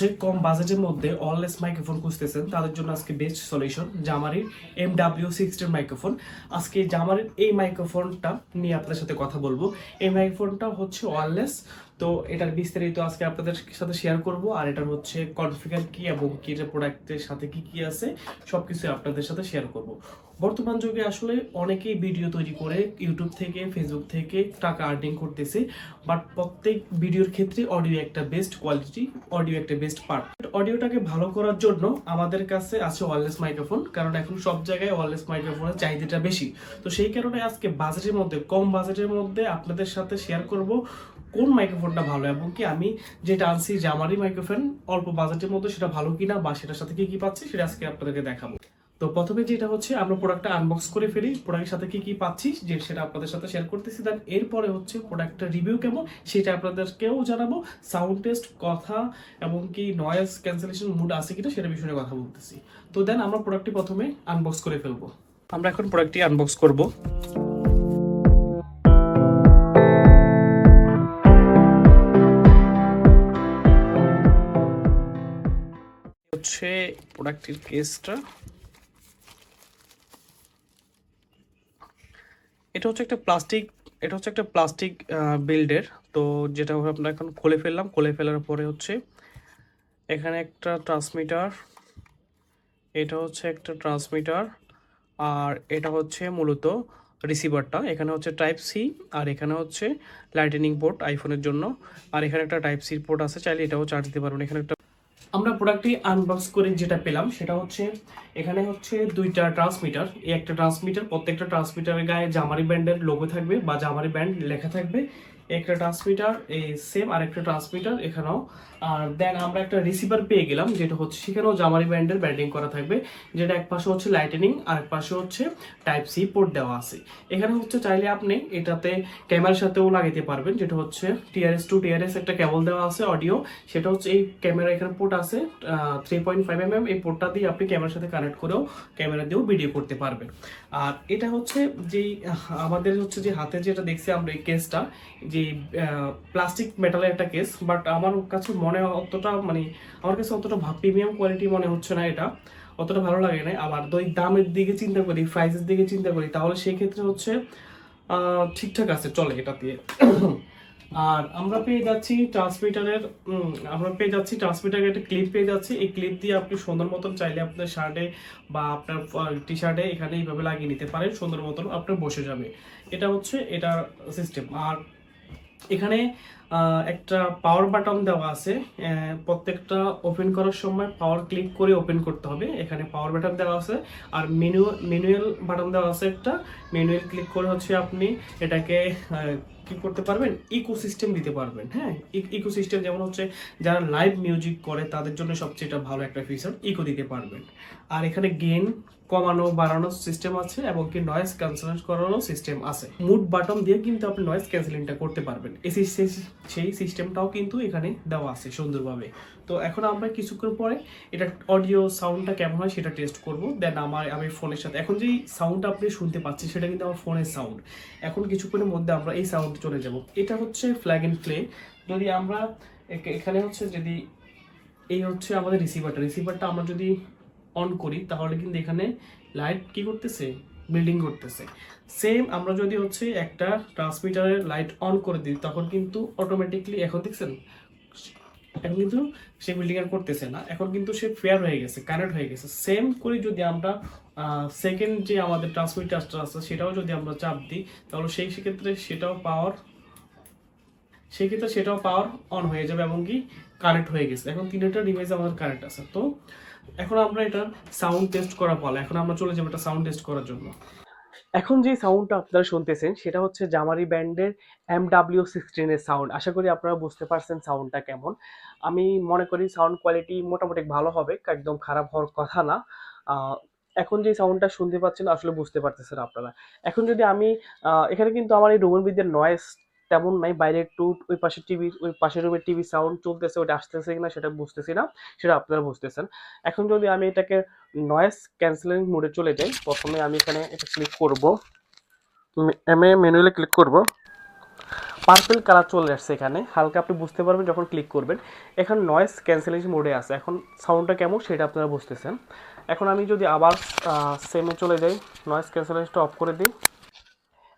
হচ্ছে কম বাজেটের মধ্যে ওয়্যারলেস মাইক্রোফোন খুঁজতেছেন তাদের জন্য আজকে বেস্ট সলিউশন জামারির MW60 মাইক্রোফোন। আজকে জামারির এই মাইক্রোফোনটা নিয়ে আপনাদের সাথে কথা বলবো। এই মাইক্রোফোনটা হচ্ছে ওয়্যারলেস, তো এটার বিস্তারিত আজকে আপনাদের সাথে শেয়ার করব। আর এটার হচ্ছে কনফিগার কি এবং কি এটার প্রোডাক্টের সাথে কি কি আছে সবকিছু আপনাদের সাথে শেয়ার করব। বর্তমান যুগে আসলে অনেকেই ভিডিও তৈরি করে ইউটিউব থেকে ফেসবুক থেকে টাকা আর্নিং করতেছে, বাট প্রত্যেক ভিডিওর ক্ষেত্রে অডিও একটা বেস্ট কোয়ালিটি, অডিও একটা বেস্ট পার্ট। অডিওটাকে ভালো করার জন্য আমাদের কাছে আছে ওয়্যারলেস মাইক্রোফোন, কারণ এখন সব জায়গায় ওয়্যারলেস মাইক্রোফোনের চাহিদাটা বেশি। তো সেই কারণে আজকে বাজেটের মধ্যে, কম বাজেটের মধ্যে আপনাদের সাথে শেয়ার করব কোন মাইক্রোফোনটা ভালো এবং কি আমি যেটা আনছি জামারি মাইক্রোফোন অল্প বাজেটের মধ্যে সেটা ভালো কিনা বা সেটার সাথে কি কি পাচ্ছি সেটা আজকে আপনাদেরকে দেখাবো। তো প্রথমে যেটা হচ্ছে আমরা প্রোডাক্টটা আনবক্স করে ফেলি, প্রোডাক্টের সাথে কি কি পাচ্ছি যে সেটা আপনাদের সাথে শেয়ার করতেছি। দেন এরপরে হচ্ছে প্রোডাক্টটা রিভিউ কেমন সেটা আপনাদেরকেও জানাবো, সাউন্ড টেস্ট কথা এবং কি নয়েজ ক্যান্সেলেশন মুড আছে কিনা সেটা বিষয়ে কথা বলতেছি। তো দেন আমরা প্রোডাক্টটি প্রথমে আনবক্স করে ফেলবো। আমরা এখন প্রোডাক্টটি আনবক্স করব। হচ্ছে প্রোডাক্টের কেসটা, এটা হচ্ছে একটা প্লাস্টিক বিল্ডের। তো যেটা আমরা এখন খুলে ফেললাম, খুলে ফেলার পরে হচ্ছে এখানে একটা ট্রান্সমিটার, এটা হচ্ছে একটা ট্রান্সমিটার, আর এটা হচ্ছে মূলত রিসিভারটা। এখানে হচ্ছে টাইপ সি, আর এখানে হচ্ছে লাইটনিং পোর্ট আইফোনের জন্য, আর এখানে একটা টাইপ সি পোর্ট আছে, চাইলে এটাও চার্জ দিতে পারবেন। এখানে একটা আমরা প্রোডাক্টটি আনবক্স করে যেটা পেলাম সেটা হচ্ছে এখানে হচ্ছে দুইটা ট্রান্সমিটার। এই একটা ট্রান্সমিটার, প্রত্যেকটা ট্রান্সমিটারের গায়ে জামারি ব্যান্ডের লোগো থাকবে বা জামারি ব্যান্ড লেখা থাকবে। একটা ট্রান্সমিটার এই সেম, আর একটা ট্রান্সমিটার এখানেও। আর দেন আমরা একটা রিসিভার পেয়ে গেলাম যেটা হচ্ছে সেখানেও জামারি ব্যান্ডের ব্যান্ডিং করা থাকবে, যেটা এক পাশে হচ্ছে লাইটেনিং আর এক পাশে হচ্ছে টাইপ সি পোর্ট দেওয়া আছে। এখানে হচ্ছে চাইলে আপনি এটাতে ক্যামেরার সাথেও লাগাইতে পারবেন, যেটা হচ্ছে TRS টু TRS একটা কেবল দেওয়া আছে অডিও, সেটা হচ্ছে এই ক্যামেরা এখানে পোর্ট আছে 3.5 mm, এই পোর্টটা দিয়ে আপনি ক্যামেরার সাথে কানেক্ট করেও ক্যামেরা দিয়েও ভিডিও করতে পারবেন। আর এটা হচ্ছে যেই আমাদের হচ্ছে যে হাতে যেটা দেখছি আমরা এই কেসটা, যে প্লাস্টিক মেটালের একটা কেস, বাট আমার কাছে মনে অতটা আমার কাছে অতটা প্রিমিয়াম কোয়ালিটি মনে হচ্ছে না, এটা অতটা ভালো লাগে না। আবার ওই দামের দিকে চিন্তা করি, প্রাইসের দিকে চিন্তা করি, তাহলে সেই ক্ষেত্রে হচ্ছে ঠিকঠাক আছে, চলে এটা দিয়ে। আর আমরা পেয়ে যাচ্ছি ট্রান্সমিটারের একটা ক্লিপ পেয়ে যাচ্ছি। এই ক্লিপ দিয়ে আপনি সুন্দর মতন চাইলে আপনার শার্টে বা আপনার টি শার্টে এখানে এইভাবে লাগিয়ে নিতে পারেন, সুন্দর মতন আপনার বসে যাবে। এটা হচ্ছে এটার সিস্টেম। আর এখানে একটা পাওয়ার বাটন দেওয়া আছে, প্রত্যেকটা ওপেন করার সময় পাওয়ার ক্লিক করে ওপেন করতে হবে। এখানে পাওয়ার বাটন দেওয়া আছে, আর ম্যানুয়াল বাটন দেওয়া আছে একটা। ম্যানুয়াল ক্লিক করে হচ্ছে আপনি এটাকে কি করতে পারবেন, ইকোসিস্টেম দিতে পারবেন। হ্যাঁ, ইকোসিস্টেম যেমন হচ্ছে যারা লাইভ মিউজিক করে তাদের জন্য সবচেয়ে এটা ভালো একটা ফিচার, ইকো দিতে পারবেন। আর এখানে গেইন কমানো বাড়ানোর সিস্টেম আছে এবং কি নয়েজ ক্যান্সেল করানোর সিস্টেম আছে। মুড বাটন দিয়ে কিন্তু আপনি নয়েজ ক্যান্সেলিংটা করতে পারবেন, সেই সিস্টেমটাও কিন্তু এখানে দেওয়া আছে সুন্দরভাবে। তো এখন আমরা কিছুক্ষণ পরে এটা অডিও সাউন্ডটা কেমন হয় সেটা টেস্ট করব। দেন আমি ফোনের সাথে এখন যেই সাউন্ডটা আপনি শুনতে পাচ্ছি সেটা কিন্তু আমার ফোনের সাউন্ড। এখন কিছুক্ষণের মধ্যে আমরা এই সাউন্ড চলে যাব। এটা হচ্ছে প্লাগ এন্ড প্লে। যদি আমরা এখানে হচ্ছে যদি এই হচ্ছে আমাদের রিসিভারটা আমরা যদি অন করি তাহলে কিন্তু এখানে লাইট কি করতেছে, বিল্ডিং করতেছে। সেম আমরা যদি হচ্ছে একটা ট্রান্সমিটারের লাইট অন করে দিই তখন কিন্তু অটোমেটিকলি এখন দেখছেন, এখন কিন্তু সে বিল্ডিং আর করতেছে না, এখন কিন্তু সে ফেয়ার হয়ে গেছে, কানেক্ট হয়ে গেছে। সেম করে যদি আমরা সেকেন্ড যে আমাদের ট্রান্সমিটারটা আছে সেটাও যদি আমরা চাপ দিই তাহলে সেক্ষেত্রে সেটাও পাওয়ার অন হয়ে যাবে এবং কি কানেক্ট হয়ে গেছে। এখন তিনটা ডিভাইস আমাদের কানেক্ট আছে। তো এখন আমরা এটা সাউন্ড টেস্ট করা পালা, এখন আমরা চলে যাবো এটা সাউন্ড টেস্ট করার জন্য। এখন যে সাউন্ডটা আপনারা শুনতেছেন সেটা হচ্ছে জামারি ব্যান্ডের MW16 এর সাউন্ড। আশা করি আপনারা বুঝতে পারছেন সাউন্ডটা কেমন। আমি মনে করি সাউন্ড কোয়ালিটি মোটামুটি ভালো হবে, একদম খারাপ হওয়ার কথা না। এখন যে সাউন্ডটা শুনতে পাচ্ছেন আসলে বুঝতে পারতেছেন আপনারা। এখন যদি আমি এখানে কিন্তু আমার এই রুমের ভিতরে নয়েজ তেমন নাই, বাইরে একটু ওই পাশের রুমের টিভি সাউন্ড চলতেছে, ওটা আসতেছে কিনা সেটা বুঝতেছি না, সেটা আপনারা বুঝতেছেন। এখন যদি আমি এটাকে নয়েজ ক্যান্সেলিং মোডে চলে যাই, প্রথমে আমি এখানে এটা ক্লিক করব, ম্যানুয়ালি ক্লিক করব। পার্পল কালার চলে আসছে এখানে, হালকা আপনি বুঝতে পারবেন যখন ক্লিক করবেন। এখন নয়েজ ক্যান্সেলেশন মোডে আছে, এখন সাউন্ডটা কেমন সেটা আপনারা বুঝতেছেন। এখন আমি যদি আবার সেমে চলে যাই, নয়েজ ক্যান্সেলেশনটা অফ করে দিই,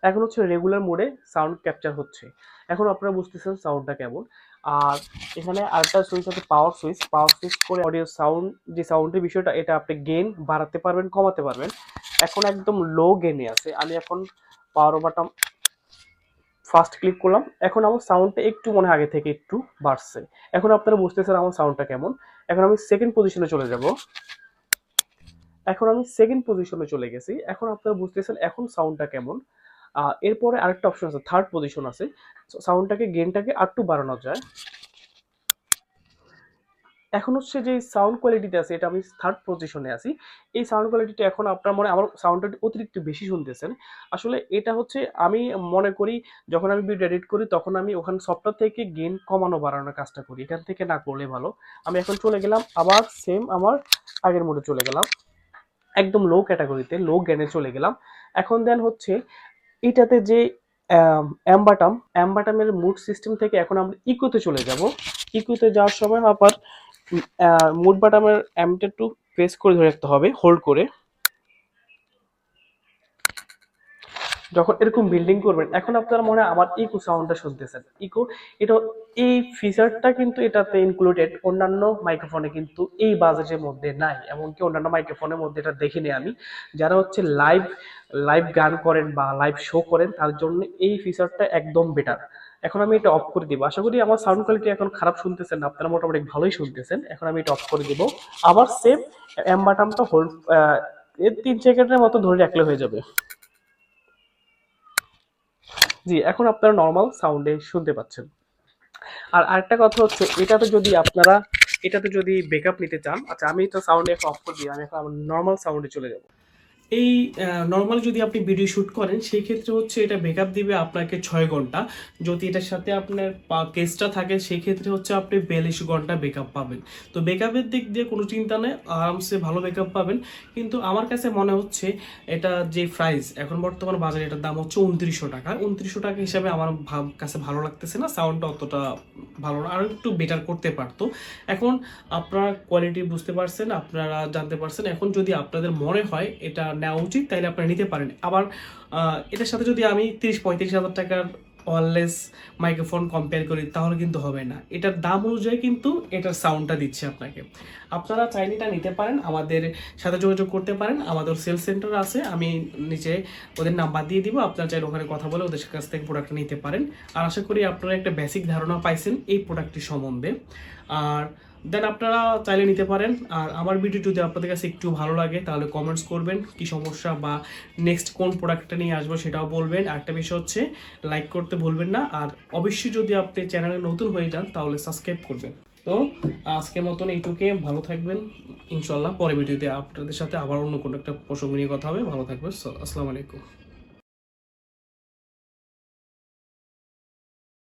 এখন হচ্ছে রেগুলার মোডে সাউন্ড ক্যাপচার হচ্ছে। এখন আপনারা বুঝতেছেন সাউন্ডটা কেমন। আর এখানে আরেকটা সুইচ আছে পাওয়ার সুইচ, পাওয়ার সুইচ করে অডিও সাউন্ড, যে সাউন্ডের বিষয়টা এটা আপনি গেইন বাড়াতে পারবেন, কমাতে পারবেন। এখন একদম লো গেইনে আছে, আমি এখন পাওয়ার বাটন ফার্স্ট ক্লিক করলাম, এখন আমার সাউন্ডটা একটু মনে হয় আগে থেকে একটু বাড়ছে। এখন আপনারা বুঝতেছেন আমার সাউন্ডটা কেমন। এখন আমি সেকেন্ড পজিশনে চলে যাব, এখন আমি সেকেন্ড পজিশনে চলে গেছি, এখন আপনারা বুঝতেছেন এখন সাউন্ডটা কেমন। এরপরে আরেকটা অপশন আছে, থার্ড পজিশন আছে, সাউন্ডটাকে গেইনটাকে আরেকটু বাড়ানো যায়। এখন হচ্ছে যে সাউন্ড কোয়ালিটিতে আছে, এটা আমি থার্ড পজিশনে আছি। এই সাউন্ড কোয়ালিটিটা এখন আপনার মনে আমার সাউন্ডটা অতিরিক্ত বেশি শুনতেছেন। আসলে এটা হচ্ছে আমি মনে করি যখন আমি ভিডিও এডিট করি তখন আমি ওখানে সফটওয়্যার থেকে গেইন কমানো বাড়ানোর কাজটা করি, এখান থেকে না করলে ভালো। আমি এখন চলে গেলাম আবার সেম আমার আগের মোডে চলে গেলাম, একদম লো ক্যাটাগরিতে লো গেনে চলে গেলাম। এখন দেন হচ্ছে এটাতে যে অ্যাম্বাটামের মুড সিস্টেম থেকে এখন আমরা ইকোতে চলে যাব। ইকোতে যাওয়ার সময় আবার মুড বাটামের অ্যামটা একটু প্রেস করে ধরে রাখতে হবে, হোল্ড করে। যখন এরকম বিল্ডিং করবেন এখন আপনারা মনে হয় আমার ইকো সাউন্ডটা শুনতেছেন, ইকো এটা, এই ফিচারটা কিন্তু এটাতে ইনক্লুডেড, অন্যান্য মাইক্রোফোনে কিন্তু এই বাজেটের মধ্যে নাই, এমনকি অন্যান্য মাইক্রোফোনের মধ্যে এটা দেখিনি আমি। যারা হচ্ছে লাইভ লাইভ গান করেন বা লাইভ শো করেন তার জন্য এই ফিচারটা একদম বেটার। এখন আমি এটা অফ করে দিব, আশা করি আমার সাউন্ড কোয়ালিটি এখন খারাপ শুনতেছেন না, আপনারা মোটামুটি ভালোই শুনতেছেন। এখন আমি এটা অফ করে দিব, আবার সেম এম বাটনটা হোল্ড এর 3 সেকেন্ডের মতো ধরে রাখলে হয়ে যাবে। জি, এখন আপনারা নরমাল সাউন্ডে শুনতে পাচ্ছেন। আর আরেকটা কথা হচ্ছে এটাতে যদি ব্যাকআপ নিতে চান, আচ্ছা আমি এটা সাউন্ড এখন অফ করে দিই, আমি এখন আমার নরমাল সাউন্ডে চলে যাব। এই নর্মাল যদি আপনি ভিডিও শ্যুট করেন সেই ক্ষেত্রে হচ্ছে এটা ব্যাকআপ দিবে আপনাকে 6 ঘন্টা। যদি এটার সাথে আপনার কেসটা থাকে সেই ক্ষেত্রে হচ্ছে আপনি 42 ঘন্টা ব্যাকআপ পাবেন। তো ব্যাকআপের দিক দিয়ে কোনো চিন্তা নেই, আরামসে ভালো ব্যাকআপ পাবেন। কিন্তু আমার কাছে মনে হচ্ছে এটা যে প্রাইস এখন বর্তমান বাজারে এটার দাম হচ্ছে 2900 টাকা, 2900 টাকা হিসাবে আমার কাছে ভালো লাগতেছে না, সাউন্ডটা অতটা ভালো না, আরও একটু বেটার করতে পারতো। এখন আপনারা কোয়ালিটি বুঝতে পারছেন, আপনারা জানতে পারছেন। এখন যদি আপনাদের মনে হয় এটা নেওয়া উচিত তাহলে আপনারা নিতে পারেন। আবার এটার সাথে যদি আমি 30-35 হাজার টাকার ওয়্যারলেস মাইক্রোফোন কম্পেয়ার করি তাহলে কিন্তু হবে না, এটার দাম অনুযায়ী কিন্তু এটার সাউন্ডটা দিচ্ছে আপনাকে। আপনারা চাইলে এটা নিতে পারেন, আমাদের সাথে যোগাযোগ করতে পারেন, আমাদের সেল সেন্টার আছে, আমি নিচে ওদের নাম্বার দিয়ে দিব, আপনারা চাইলে ওখানে কথা বলে ওদের কাছ থেকে প্রোডাক্টটা নিতে পারেন। আর আশা করি আপনারা একটা বেসিক ধারণা পাইছেন এই প্রোডাক্টটির সম্বন্ধে। আর দেন আপনারা চাইলে নিতে পারেন। আর আমার ভিডিও যদি আপনাদের কাছে একটু ভালো লাগে তাহলে কমেন্টস করবেন কি সমস্যা বা নেক্সট কোন প্রোডাক্টটা নিয়ে আসবো সেটাও বলবেন। আরেকটা বিষয় হচ্ছে লাইক করতে ভুলবেন না, আর অবশ্যই যদি আপনি চ্যানেলে নতুন হয়ে যান তাহলে সাবস্ক্রাইব করবেন। তো আজকের মতন এইটুকুই, ভালো থাকবেন ইনশাল্লাহ। পরে ভিডিওতে আপনাদের সাথে আবার অন্য কোনো একটা প্রসঙ্গ নিয়ে কথা হবে, ভালো থাকবেন। আসসালামু আলাইকুম।